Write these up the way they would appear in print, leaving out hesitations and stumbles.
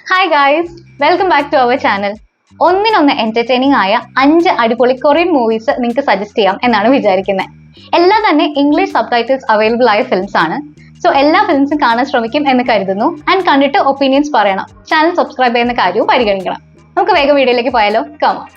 Hi guys, welcome back to our channel. ഒന്നിനൊന്ന് entertaining ആയ 5 അടിപൊളി കൊറിയൻ മൂവീസ് നിങ്ങൾക്ക് സജസ്റ്റ് ചെയ്യാം എന്നാണ് വിചാരിക്കുന്നത്. എല്ലാം തന്നെ ഇംഗ്ലീഷ് സബ് ടൈറ്റിൽസ് അവൈലബിൾ ആയ ഫിലിംസ് ആണ്. സോ എല്ലാ ഫിലിംസും കാണാൻ ശ്രമിക്കും എന്ന് കരുതുന്നു. ആൻഡ് കണ്ടിട്ട് ഒപ്പീനിയൻസ് പറയണം. ചാനൽ സബ്സ്ക്രൈബ് ചെയ്യുന്ന കാര്യവും പരിഗണിക്കണം. നമുക്ക് വേഗം വീഡിയോയിലേക്ക് പോയാലോ. കമോൺ.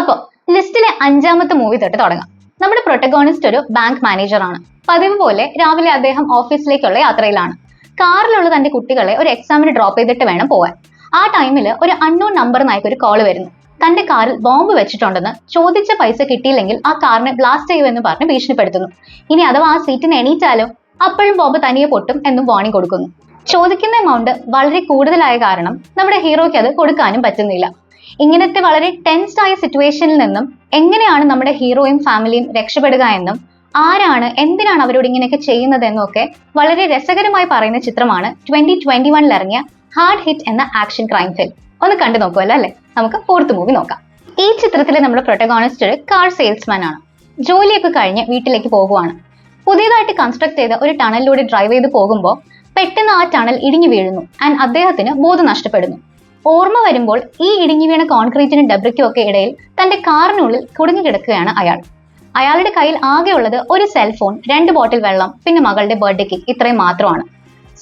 അപ്പൊ ലിസ്റ്റിലെ 5ാമത്തെ മൂവി തൊട്ട് തുടങ്ങാം. നമ്മുടെ പ്രൊട്ടഗോണിസ്റ്റ് ഒരു ബാങ്ക് മാനേജർ ആണ്. പതിവ് പോലെ രാവിലെ അദ്ദേഹം ഓഫീസിലേക്കുള്ള യാത്രയിലാണ്. കാറിലുള്ള തന്റെ കുട്ടികളെ ഒരു എക്സാമിന് ഡ്രോപ്പ് ചെയ്തിട്ട് വേണം പോവാൻ. ആ ടൈമിൽ ഒരു അൺനോൺ നമ്പർ ഒരു കോള് വരുന്നു. തന്റെ കാറിൽ ബോംബ് വെച്ചിട്ടുണ്ടെന്ന്, ചോദിച്ച പൈസ കിട്ടിയില്ലെങ്കിൽ ആ കാറിനെ ബ്ലാസ്റ്റ് ചെയ്യുമെന്ന് പറഞ്ഞ് ഭീഷണിപ്പെടുത്തുന്നു. ഇനി അഥവാ ആ സീറ്റിന് എണീറ്റാലോ അപ്പോഴും ബോംബ് തനിയെ പൊട്ടും എന്നും വാർണിംഗ് കൊടുക്കുന്നു. ചോദിക്കുന്ന എമൗണ്ട് വളരെ കൂടുതലായ കാരണം നമ്മുടെ ഹീറോയ്ക്ക് അത് കൊടുക്കാനും പറ്റുന്നില്ല. ഇങ്ങനത്തെ വളരെ ടെൻസ്ഡ് ആയ സിറ്റുവേഷനിൽ നിന്നും എങ്ങനെയാണ് നമ്മുടെ ഹീറോയും ഫാമിലിയും രക്ഷപ്പെടുക എന്നും ആരാണ് എന്തിനാണ് അവരോട് ഇങ്ങനെയൊക്കെ ചെയ്യുന്നത് എന്നും ഒക്കെ വളരെ രസകരമായി പറയുന്ന ചിത്രമാണ് 2021 ഇറങ്ങിയ ഹാർഡ് ഹിറ്റ് എന്ന ആക്ഷൻ ക്രൈം ഫിലിം. ഒന്ന് കണ്ടു നോക്കുമല്ലോ അല്ലെ. നമുക്ക് 4th മൂവി നോക്കാം. ഈ ചിത്രത്തിലെ നമ്മുടെ പ്രൊട്ടഗോണിസ്റ്റ് ഒരു കാർ സെയിൽസ്മാൻ ആണ്. ജോലിയൊക്കെ കഴിഞ്ഞ് വീട്ടിലേക്ക് പോകുവാണ്. പുതിയതായിട്ട് കൺസ്ട്രക്ട് ചെയ്ത ഒരു ടണലിലൂടെ ഡ്രൈവ് ചെയ്ത് പോകുമ്പോൾ പെട്ടെന്ന് ആ ടണൽ ഇടിഞ്ഞു വീഴുന്നു. ആൻഡ് അദ്ദേഹത്തിന് ബോധം നഷ്ടപ്പെടുന്നു. ഓർമ്മ വരുമ്പോൾ ഈ ഇടുങ്ങി വീണ കോൺക്രീറ്റിനും ഡബ്രിക്കും ഒക്കെ ഇടയിൽ തന്റെ കാറിനുള്ളിൽ കുടുങ്ങിക്കിടക്കുകയാണ് അയാൾ. അയാളുടെ കയ്യിൽ ആകെയുള്ളത് ഒരു സെൽഫോൺ, 2 ബോട്ടിൽ വെള്ളം, പിന്നെ മകളുടെ ബർത്ത്ഡേ കേക്ക്, ഇത്രയും മാത്രമാണ്.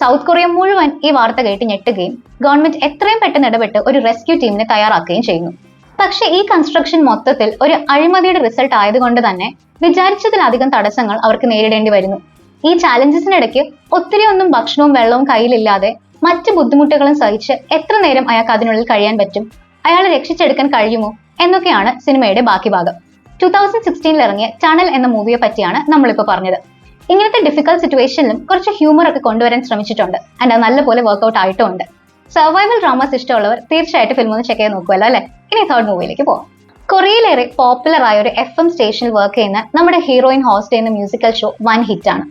സൗത്ത് കൊറിയ മുഴുവൻ ഈ വാർത്ത കേട്ട് ഞെട്ടുകയും ഗവൺമെന്റ് എത്രയും പെട്ടെന്ന് ഇടപെട്ട് ഒരു റെസ്ക്യൂ ടീമിനെ തയ്യാറാക്കുകയും ചെയ്യുന്നു. പക്ഷെ ഈ കൺസ്ട്രക്ഷൻ മൊത്തത്തിൽ ഒരു അഴിമതിയുടെ റിസൾട്ട് ആയതുകൊണ്ട് തന്നെ വിചാരിച്ചതിലധികം തടസ്സങ്ങൾ അവർക്ക് നേരിടേണ്ടി വരുന്നു. ഈ ചാലഞ്ചസിനിടയ്ക്ക് ഒത്തിരി ഒന്നും ഭക്ഷണവും വെള്ളവും കയ്യിലില്ലാതെ മറ്റ് ബുദ്ധിമുട്ടുകളും സഹിച്ച് എത്ര നേരം അയാൾക്ക് അതിനുള്ളിൽ കഴിയാൻ പറ്റും, അയാളെ രക്ഷിച്ചെടുക്കാൻ കഴിയുമോ എന്നൊക്കെയാണ് സിനിമയുടെ ബാക്കി ഭാഗം. 2016 ഇറങ്ങിയ ടണൽ എന്ന മൂവിയെ പറ്റിയാണ് നമ്മളിപ്പോൾ പറഞ്ഞത്. ഇങ്ങനത്തെ ഡിഫിക്കൽട്ട് സിറ്റുവേഷനിലും കുറച്ച് ഹ്യൂമർ ഒക്കെ കൊണ്ടുവരാൻ ശ്രമിച്ചിട്ടുണ്ട്. ആൻഡ് അത് നല്ലപോലെ വർക്ക്ഔട്ട് ആയിട്ടുമുണ്ട്. സർവൈവൽ ഡ്രാമാസ് ഇഷ്ടമുള്ളവർ തീർച്ചയായിട്ടും ഫിലിം ഒന്ന് ചെക്ക് ചെയ്ത് നോക്കുമല്ലോ അല്ലെ. ഇനി 3rd മൂവിയിലേക്ക് പോവാം. കൊറിയയിലേറെ പോപ്പുലർ ആയ ഒരു FM സ്റ്റേഷനിൽ വർക്ക് ചെയ്യുന്ന നമ്മുടെ ഹീറോയിൻ ഹോസ്റ്റ് ചെയ്യുന്ന മ്യൂസിക്കൽ ഷോ വൻ ഹിറ്റാണ്.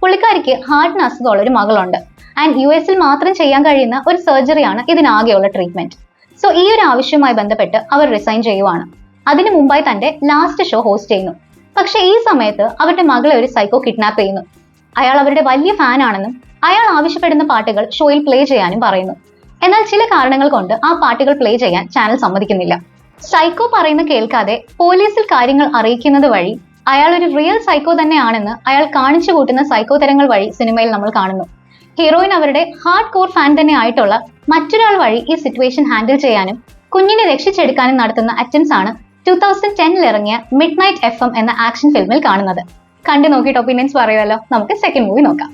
പുള്ളിക്കാരിക്ക് ഹാർട്ടിന് അസുഖമുള്ള ഒരു മകളുണ്ട്. ആൻഡ് US മാത്രം ചെയ്യാൻ കഴിയുന്ന ഒരു സർജറിയാണ് ഇതിനാകെയുള്ള ട്രീറ്റ്മെന്റ്. സോ ഈ ഒരു ആവശ്യവുമായി ബന്ധപ്പെട്ട് അവർ റിസൈൻ ചെയ്യുവാണ്. അതിനു മുമ്പായി തന്റെ ലാസ്റ്റ് ഷോ ഹോസ്റ്റ് ചെയ്യുന്നു. പക്ഷെ ഈ സമയത്ത് അവരുടെ മകളെ ഒരു സൈക്കോ കിഡ്നാപ്പ് ചെയ്യുന്നു. അയാൾ അവരുടെ വലിയ ഫാൻ ആണെന്നും അയാൾ ആവശ്യപ്പെടുന്ന പാട്ടുകൾ ഷോയിൽ പ്ലേ ചെയ്യാനും പറയുന്നു. എന്നാൽ ചില കാരണങ്ങൾ കൊണ്ട് ആ പാട്ടുകൾ പ്ലേ ചെയ്യാൻ ചാനൽ സമ്മതിക്കുന്നില്ല. സൈക്കോ പറയുന്ന കേൾക്കാതെ പോലീസിൽ കാര്യങ്ങൾ അറിയിക്കുന്നത് വഴി അയാൾ ഒരു റിയൽ സൈക്കോ തന്നെയാണെന്ന് അയാൾ കാണിച്ചു കൂട്ടുന്ന സൈക്കോ തരങ്ങൾ വഴി സിനിമയിൽ നമ്മൾ കാണുന്നു. ഹീറോയിൻ അവരുടെ ഹാർഡ് കോർ ഫാൻ തന്നെ ആയിട്ടുള്ള മറ്റൊരാൾ വഴി ഈ സിറ്റുവേഷൻ ഹാൻഡിൽ ചെയ്യാനും കുഞ്ഞിനെ രക്ഷിച്ചെടുക്കാനും നടത്തുന്ന അറ്റംപ്റ്റ്സ് ആണ് 2010 ഇറങ്ങിയ മിഡ് നൈറ്റ് FM എന്ന ആക്ഷൻ ഫിലിമിൽ കാണുന്നത്. കണ്ടു നോക്കിയിട്ട് ഒപ്പീനിയൻസ് പറയുമല്ലോ. നമുക്ക് 2nd മൂവി നോക്കാം.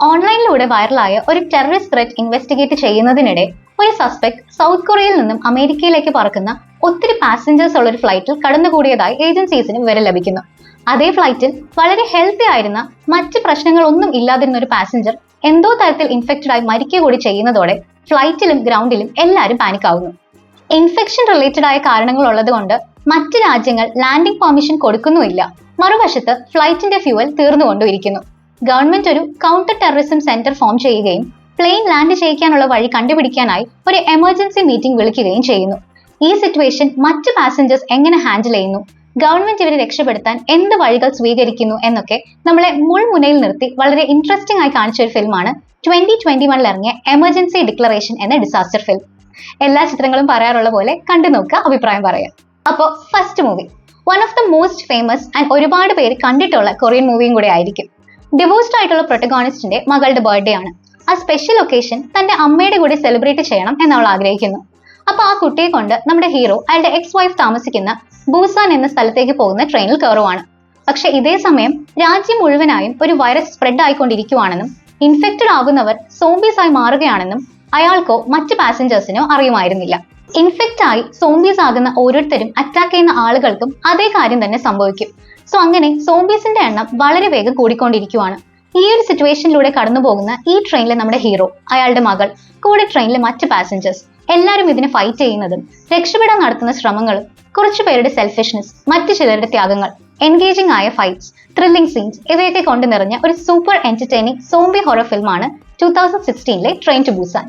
ഓൺലൈനിലൂടെ വൈറലായ ഒരു ടെററിസ്റ്റ് ത്രെറ്റ് ഇൻവെസ്റ്റിഗേറ്റ് ചെയ്യുന്നതിനിടെ ഒരു സസ്പെക്ട് സൗത്ത് കൊറിയയിൽ നിന്നും അമേരിക്കയിലേക്ക് പറക്കുന്ന ഒത്തിരി പാസഞ്ചേഴ്സ് ഉള്ള ഒരു ഫ്ലൈറ്റിൽ കടന്നുകൂടിയതായി ഏജൻസീസിന് വിവരം ലഭിക്കുന്നു. അതേ ഫ്ലൈറ്റിൽ വളരെ ഹെൽത്തി ആയിരുന്ന മറ്റ് പ്രശ്നങ്ങളൊന്നും ഇല്ലാതിരുന്ന ഒരു പാസഞ്ചർ എന്തോ തരത്തിൽ ഇൻഫെക്റ്റഡ് ആയി മരിക്കുക കൂടി ചെയ്യുന്നതോടെ ഫ്ലൈറ്റിലും ഗ്രൗണ്ടിലും എല്ലാവരും പാനിക് ആവുന്നു. ഇൻഫെക്ഷൻ റിലേറ്റഡ് ആയ കാരണങ്ങൾ ഉള്ളത് കൊണ്ട് മറ്റ് രാജ്യങ്ങൾ ലാൻഡിംഗ് പെർമിഷൻ കൊടുക്കുന്നുമില്ല. മറുവശത്ത് ഫ്ലൈറ്റിന്റെ ഫ്യൂവൽ തീർന്നുകൊണ്ടിരിക്കുന്നു. ഗവൺമെന്റ് ഒരു കൗണ്ടർ ടെററിസം സെന്റർ ഫോം ചെയ്യുകയും പ്ലെയിൻ ലാൻഡ് ചെയ്യിക്കാനുള്ള വഴി കണ്ടുപിടിക്കാനായി ഒരു എമർജൻസി മീറ്റിംഗ് വിളിക്കുകയും ചെയ്യുന്നു. ഈ സിറ്റുവേഷൻ മറ്റ് പാസഞ്ചേഴ്സ് എങ്ങനെ ഹാൻഡിൽ ചെയ്യുന്നു, ഗവൺമെന്റ് ഇവരെ രക്ഷപ്പെടുത്താൻ എന്ത് വഴികൾ സ്വീകരിക്കുന്നു എന്നൊക്കെ നമ്മളെ മുൾമുനയിൽ നിർത്തി വളരെ ഇൻട്രസ്റ്റിംഗ് ആയി കാണിച്ച ഒരു ഫിലിമാണ് 2021 ഇറങ്ങിയ എമർജൻസി ഡിക്ലറേഷൻ എന്ന ഡിസാസ്റ്റർ ഫിലിം. എല്ലാ ചിത്രങ്ങളും പറയാറുള്ള പോലെ കണ്ടു നോക്കുക, അഭിപ്രായം പറയാം. അപ്പോൾ 1st movie one of the most famous and ഒരുപാട് പേര് കണ്ടിട്ടുള്ള കൊറിയൻ മൂവിയും കൂടെ ആയിരിക്കും. ഡിവോഴ്സ്ഡ് ആയിട്ടുള്ള പ്രൊട്ടഗോണിസ്റ്റിന്റെ മകളുടെ ബർത്ത്ഡേ ആണ്. ആ സ്പെഷ്യൽ ഒക്കേഷൻ തന്റെ അമ്മയുടെ കൂടെ സെലിബ്രേറ്റ് ചെയ്യണം എന്നവൾ ആഗ്രഹിക്കുന്നു. അപ്പൊ ആ കുട്ടിയെ കൊണ്ട് നമ്മുടെ ഹീറോ അയാളുടെ എക്സ് വൈഫ് താമസിക്കുന്ന ബൂസാൻ എന്ന സ്ഥലത്തേക്ക് പോകുന്ന ട്രെയിനിൽ കയറുവാണ്. പക്ഷെ ഇതേ സമയം രാജ്യം മുഴുവനായും ഒരു വൈറസ് സ്പ്രെഡ് ആയിക്കൊണ്ടിരിക്കുവാണെന്നും ഇൻഫെക്റ്റഡ് ആകുന്നവർ സോംബീസ് ആയി മാറുകയാണെന്നും അയാൾക്കോ മറ്റ് പാസഞ്ചേഴ്സിനോ അറിയുമായിരുന്നില്ല. ഇൻഫെക്റ്റ് ആയി സോംബീസ് ആകുന്ന ഓരോരുത്തരും അറ്റാക്ക് ചെയ്യുന്ന ആളുകൾക്കും അതേ കാര്യം തന്നെ സംഭവിക്കും. സോ അങ്ങനെ സോംബീസിന്റെ എണ്ണം വളരെ വേഗം കൂടിക്കൊണ്ടിരിക്കുവാണ്. ഈ ഒരു സിറ്റുവേഷനിലൂടെ കടന്നു പോകുന്ന ഈ ട്രെയിനിലെ നമ്മുടെ ഹീറോ, അയാളുടെ മകൾ, കൂടെ ട്രെയിനിലെ മറ്റ് പാസഞ്ചേഴ്സ് എല്ലാവരും ഇതിനെ ഫൈറ്റ് ചെയ്യുന്നതും രക്ഷപ്പെടാൻ നടത്തുന്ന ശ്രമങ്ങളും കുറച്ചു പേരുടെ സെൽഫിഷ്നെസ്, മറ്റു ചിലരുടെ ത്യാഗങ്ങൾ, എൻഗേജിംഗ് ആയ ഫൈറ്റ്സ്, ത്രില്ലിംഗ് സീൻസ് ഇവയൊക്കെ കൊണ്ട് നിറഞ്ഞ ഒരു സൂപ്പർ എന്റർടൈനിങ് സോംബി ഹൊറർ ഫിലിമാണ് 2016 train to Busan.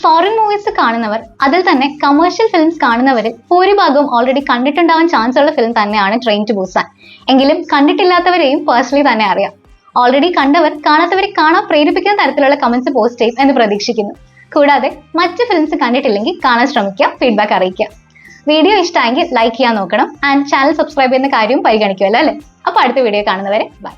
Foreign movies കാണുന്നവർ, അതിൽ തന്നെ കമേഴ്ഷ്യൽ ഫിലിംസ് കാണുന്നവരിൽ ഭൂരിഭാഗവും ഓൾറെഡി കണ്ടിട്ടുണ്ടാവാൻ ചാൻസ് ഉള്ള ഫിലിം തന്നെയാണ് ട്രെയിൻ ടു ബുസാൻ. എങ്കിലും കണ്ടിട്ടില്ലാത്തവരെയും പേഴ്സണലി തന്നെ അറിയാം. ഓൾറെഡി കണ്ടവർ കാണാത്തവരെ കാണാൻ പ്രേരിപ്പിക്കുന്ന തരത്തിലുള്ള കമന്റ്സ് പോസ്റ്റ് ചെയ്യും എന്ന് പ്രതീക്ഷിക്കുന്നു. കൂടാതെ മറ്റ് ഫിലിംസ് കണ്ടിട്ടില്ലെങ്കിൽ കാണാൻ ശ്രമിക്കുക, ഫീഡ്ബാക്ക് അറിയിക്കുക. വീഡിയോ ഇഷ്ടമായെങ്കിൽ ലൈക്ക് ചെയ്യാൻ നോക്കണം ആൻഡ് ചാനൽ സബ്സ്ക്രൈബ് ചെയ്യുന്ന കാര്യവും പരിഗണിക്കുമല്ലോ അല്ലേ? അപ്പോൾ അടുത്ത വീഡിയോ കാണുന്നവരെ ബൈ.